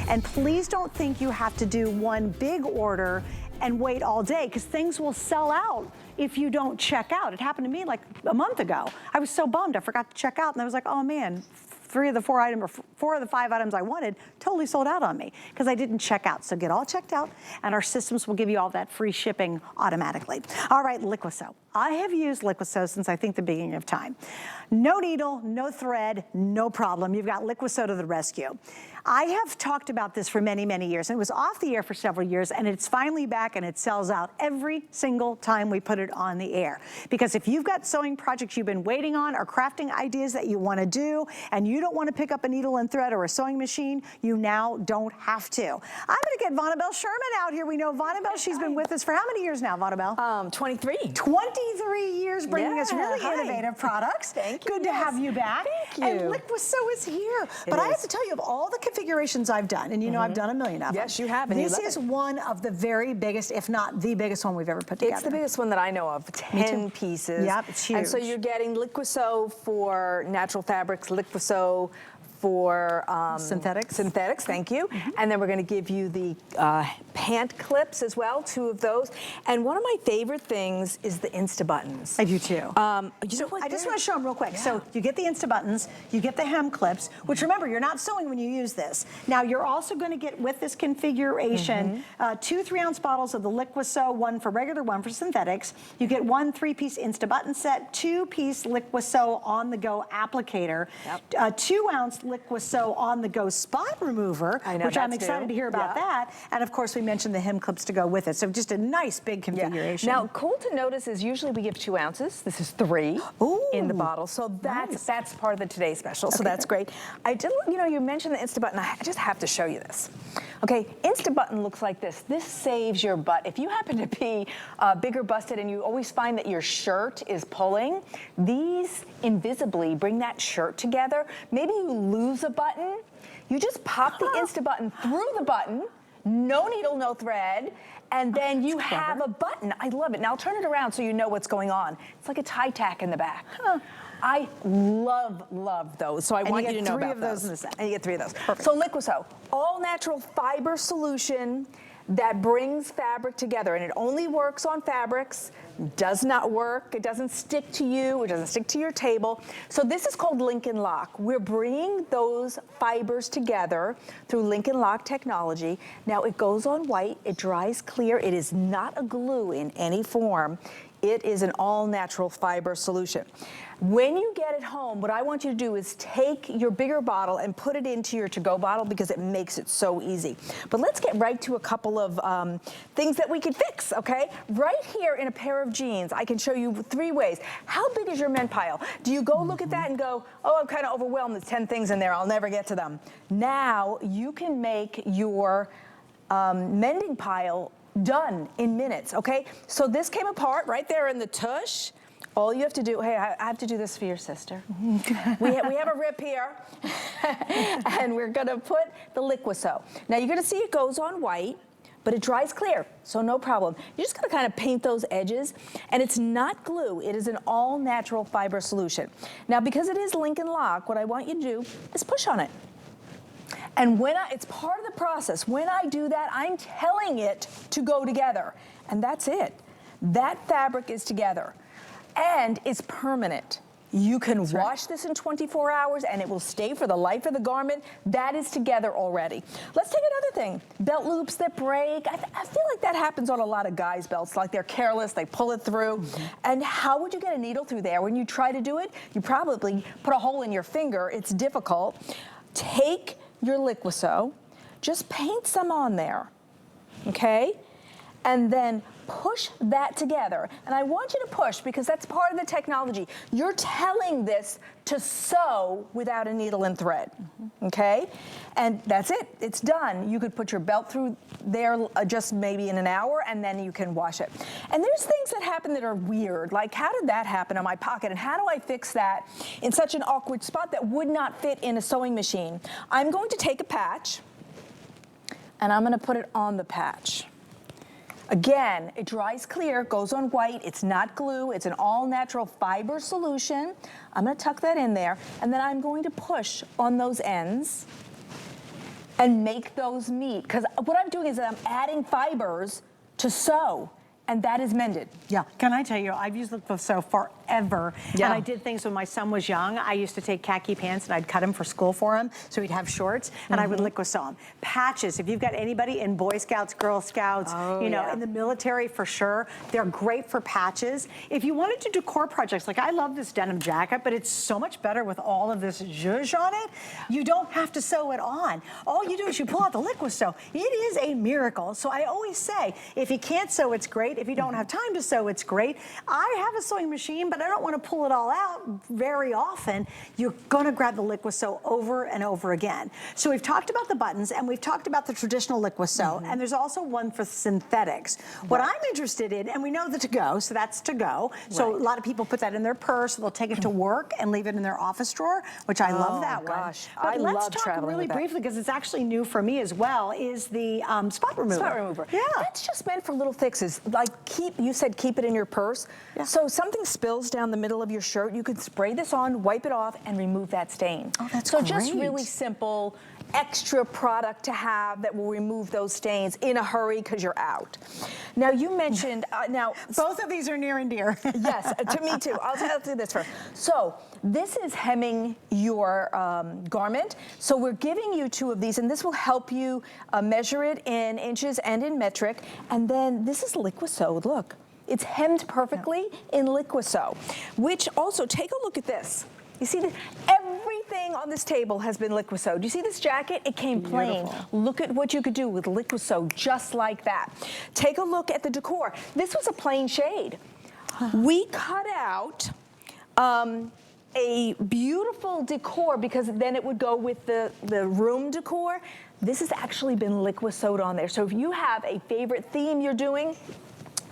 And please don't think you have to do one big order and wait all day, because things will sell out if you don't check out. It happened to me like a month ago. I was so bummed, I forgot to check out, and I was like, oh man, 4 of the 5 items I wanted totally sold out on me because I didn't check out. So get all checked out, and our systems will give you all that free shipping automatically. All right, Liqui Sew. I have used Liqui Sew since I think the beginning of time. No needle, no thread, no problem. You've got Liqui Sew to the rescue. I have talked about this for many, many years, and it was off the air for several years, and it's finally back, and it sells out every single time we put it on the air. Because if you've got sewing projects you've been waiting on, or crafting ideas that you want to do, and you don't want to pick up a needle and thread or a sewing machine, you now don't have to. I'm going to get Vonabelle Sherman out here. We know Vonabelle. She's been with us for how many years now, Vonabelle? 23. 23 years bringing us really innovative products. Thank you. Good to have you back. Thank you. And Liqui Sew is here. But I have to tell you, of all the configurations I've done, and you know I've done a million of them. Yes, you have. And this is one of the very biggest, if not the biggest one we've ever put together. It's the biggest one that I know of, 10 pieces. Yep, it's huge. And so you're getting Liqui Sew for natural fabrics, Liqui Sew for synthetics. Synthetics, thank you. And then we're going to give you the pant clips as well, 2 of those. And one of my favorite things is the Insta Buttons. I do too. You know what, I just want to show them real quick. So you get the Insta Buttons, you get the hem clips, which remember, you're not sewing when you use this. Now you're also going to get, with this configuration, 2 3-ounce bottles of the Liqui Sew, 1 for regular, 1 for synthetics. You get 1 3-piece Insta Button set, 2-piece Liqui Sew On-the-Go applicator, 2-ounce Liqui Sew On-the-Go spot remover, which I'm excited to hear about that. And of course, we mentioned the hem clips to go with it. So just a nice big configuration. Now, cool to notice is usually we give 2 ounces. This is 3 in the bottle. So that's part of the Today Special. So that's great. I did, you know, you mentioned the Insta Button. I just have to show you this. Okay, Insta Button looks like this. This saves your butt. If you happen to be bigger busted and you always find that your shirt is pulling, these invisibly bring that shirt together. Maybe you lose a button. You just pop the Insta Button through the button, no needle, no thread, and then you have a button. I love it. Now I'll turn it around so you know what's going on. It's like a tie tack in the back. I love those. So I want you to know about those. And you get 3 of those. Perfect. So Liqui Sew, all natural fiber solution that brings fabric together, and it only works on fabrics, does not work, it doesn't stick to you, it doesn't stick to your table. So this is called Link and Lock. We're bringing those fibers together through Link and Lock technology. Now it goes on white, it dries clear, it is not a glue in any form. It is an all-natural fiber solution. When you get it home, what I want you to do is take your bigger bottle and put it into your to-go bottle because it makes it so easy. But let's get right to a couple of things that we can fix, okay? Right here in a pair of jeans, I can show you 3 ways. How big is your mend pile? Do you go look at that and go, oh, I'm kind of overwhelmed, there's 10 things in there, I'll never get to them. Now you can make your mending pile done in minutes, okay? So this came apart right there in the tush. All you have to do, hey, I have to do this for your sister. we have a rip here, and we're gonna put the Liqui Sew. Now you're gonna see it goes on white, but it dries clear, so no problem. You're just gonna kind of paint those edges, and it's not glue, it is an all-natural fiber solution. Now because it is Link and Lock, what I want you to do is push on it. And it's part of the process. When I do that, I'm telling it to go together. And that's it. That fabric is together. And it's permanent. You can wash this in 24 hours and it will stay for the life of the garment. That is together already. Let's take another thing. Belt loops that break. I feel like that happens on a lot of guys' belts. Like they're careless, they pull it through. And how would you get a needle through there? When you try to do it, you probably put a hole in your finger. It's difficult. Take your Liqui Sew, just paint some on there, okay? And then push that together. And I want you to push because that's part of the technology. You're telling this to sew without a needle and thread, okay? And that's it, it's done. You could put your belt through there just maybe in an hour and then you can wash it. And there's things that happen that are weird, like how did that happen on my pocket and how do I fix that in such an awkward spot that would not fit in a sewing machine? I'm going to take a patch and I'm gonna put it on the patch. Again, it dries clear, goes on white, it's not glue, it's an all-natural fiber solution. I'm gonna tuck that in there, and then I'm going to push on those ends. and make those meet. Because what I'm doing is that I'm adding fibers to sew, and that is mended. Yeah, can I tell you, I've used Liqui Sew forever. Yeah. And I did things when my son was young. I used to take khaki pants and I'd cut them for school for him so he'd have shorts, and I would Liqui Sew them. Patches, if you've got anybody in Boy Scouts, Girl Scouts, you know, in the military for sure, they're great for patches. If you wanted to do decor projects, like I love this denim jacket, but it's so much better with all of this zhuzh on it. You don't have to sew it on. All you do is you pull out the Liqui Sew. It is a miracle. So I always say, if you can't sew, it's great. If you don't have time to sew, it's great. I have a sewing machine, but I don't want to pull it all out very often. You're going to grab the Liqui Sew over and over again. So we've talked about the buttons, and we've talked about the traditional Liqui Sew, and there's also one for synthetics. What I'm interested in, and we know the to-go, so that's to-go. So a lot of people put that in their purse, they'll take it to work and leave it in their office drawer, which I love that gosh. one. But I let's love talk traveling really with that. briefly, because it's actually new for me as well, is the spot remover. Spot remover. Yeah. That's just meant for little fixes. Like you said keep it in your purse. Yeah. So something spills down the middle of your shirt, you can spray this on, wipe it off, and remove that stain. Oh, that's so great. Just really simple, extra product to have that will remove those stains in a hurry because you're out. Now you mentioned, both of these are near and dear. Yes, to me too. I'll do this first. So this is hemming your garment. So we're giving you 2 of these, and this will help you measure it in inches and in metric. And then this is Liqui Sew. Look, it's hemmed perfectly in Liqui Sew, which also, take a look at this. You see this? Everything on this table has been Liqui Sew. Do you see this jacket? It came plain. Beautiful. Look at what you could do with Liqui Sew just like that. Take a look at the decor. This was a plain shade. We cut out a beautiful decor because then it would go with the room decor. This has actually been Liqui Sewed on there. So if you have a favorite theme you're doing,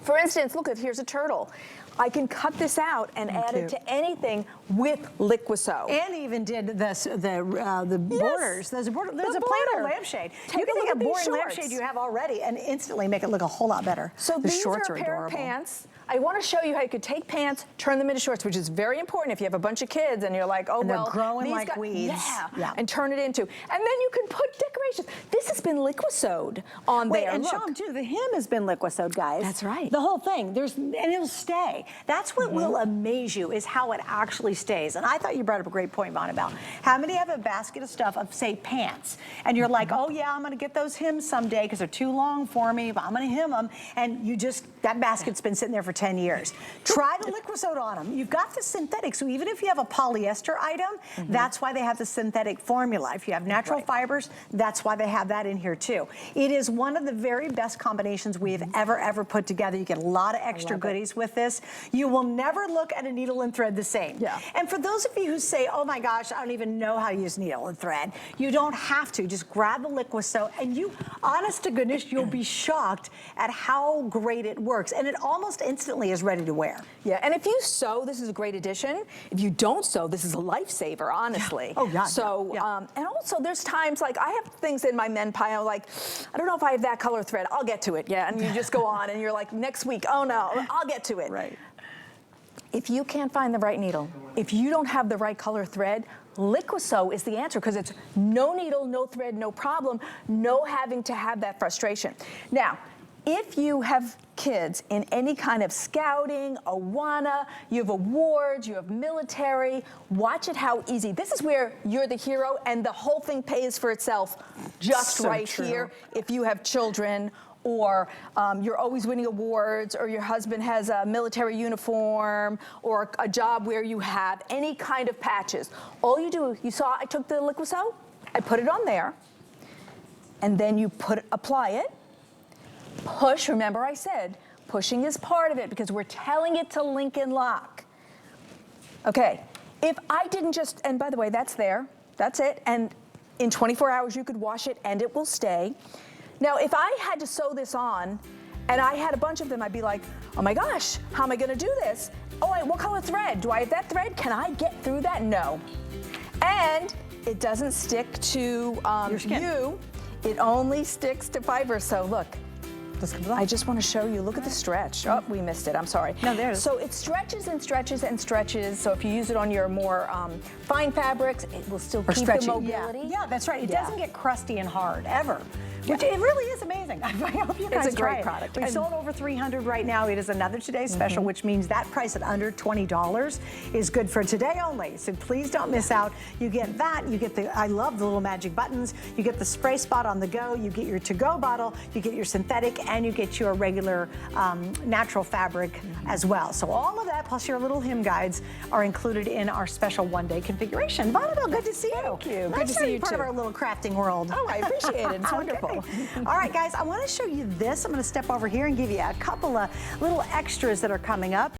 for instance, look, here's a turtle. I can cut this out and add it to anything with Liqui Sew. And even did the borders. There's a plain old lampshade. You can take a boring lampshade you have already and instantly make it look a whole lot better. So the these shorts are a pair adorable. of pants. I want to show you how you could take pants, turn them into shorts, which is very important if you have a bunch of kids and you're like, oh, and well, they're growing these like weeds. Yeah, and turn it into. And then you can put decorations. This has been Liqui Sewed on there. And look. show them too. The hem has been Liqui Sewed, guys. That's right. The whole thing. And it'll stay. That's what will amaze you, is how it actually stays. And I thought you brought up a great point, Vaughn, about how many have a basket of stuff of, say, pants, and you're like, oh yeah, I'm going to get those hems someday because they're too long for me, but I'm going to hem them, and you just, that basket's been sitting there for 10 years. Try the Liqui Sewed on them. You've got the synthetic, so even if you have a polyester item, that's why they have the synthetic formula. If you have natural fibers, that's why they have that in here too. It is one of the very best combinations we have ever put together. You get a lot of extra goodies with this. You will never look at a needle and thread the same. Yeah. And for those of you who say, oh my gosh, I don't even know how to use needle and thread, you don't have to. Just grab the Liqui Sew, and you, honest to goodness, you'll be shocked at how great it works. And it almost instantly is ready to wear. Yeah, and if you sew, this is a great addition. If you don't sew, this is a lifesaver, honestly. Oh, yeah. So, and also there's times, like I have things in my men pile, like, I don't know if I have that color thread. I'll get to it, and you just go on, and you're like, next week, oh no, I'll get to it. Right. If you can't find the right needle, if you don't have the right color thread, Liqui Sew is the answer, because it's no needle, no thread, no problem, no having to have that frustration. Now, if you have kids in any kind of scouting, Awana, you have awards, you have military, watch it how easy. This is where you're the hero and the whole thing pays for itself just So right true. here. If you have children, or you're always winning awards, or your husband has a military uniform, or a job where you have any kind of patches. All you do, you saw I took the Liqui Sew, I put it on there, and then you apply it, push. Remember I said, pushing is part of it because we're telling it to link and lock. Okay, if I didn't just, and by the way, that's there, that's it, and in 24 hours you could wash it and it will stay. Now, if I had to sew this on, and I had a bunch of them, I'd be like, oh my gosh, how am I gonna do this? Oh, what color thread? Do I have that thread? Can I get through that? No. And it doesn't stick to your skin. it only sticks to fiber, so look. This comes off. I just want to show you, look at the stretch. Oh, we missed it, I'm sorry. No, there it is. So it stretches and stretches and stretches. So if you use it on your more fine fabrics, it will still keep the mobility. Yeah, that's right. It doesn't get crusty and hard, ever. Which it really is amazing. I hope you guys It's a try great it. product. We've sold over 300 right now. It is another today's special, which means that price at under $20 is good for today only. So please don't miss out. You get that. You get the, I love the little magic buttons. You get the spray spot on the go. You get your to-go bottle. You get your synthetic, and you get your regular natural fabric as well. So all of that, plus your little hem guides, are included in our special one-day configuration. Bonneville, good to see you. Thank you. Nice Good to see you part too. of our little crafting world. Oh, I appreciate it. It's wonderful. All right, guys, I want to show you this. I'm going to step over here and give you a couple of little extras that are coming up.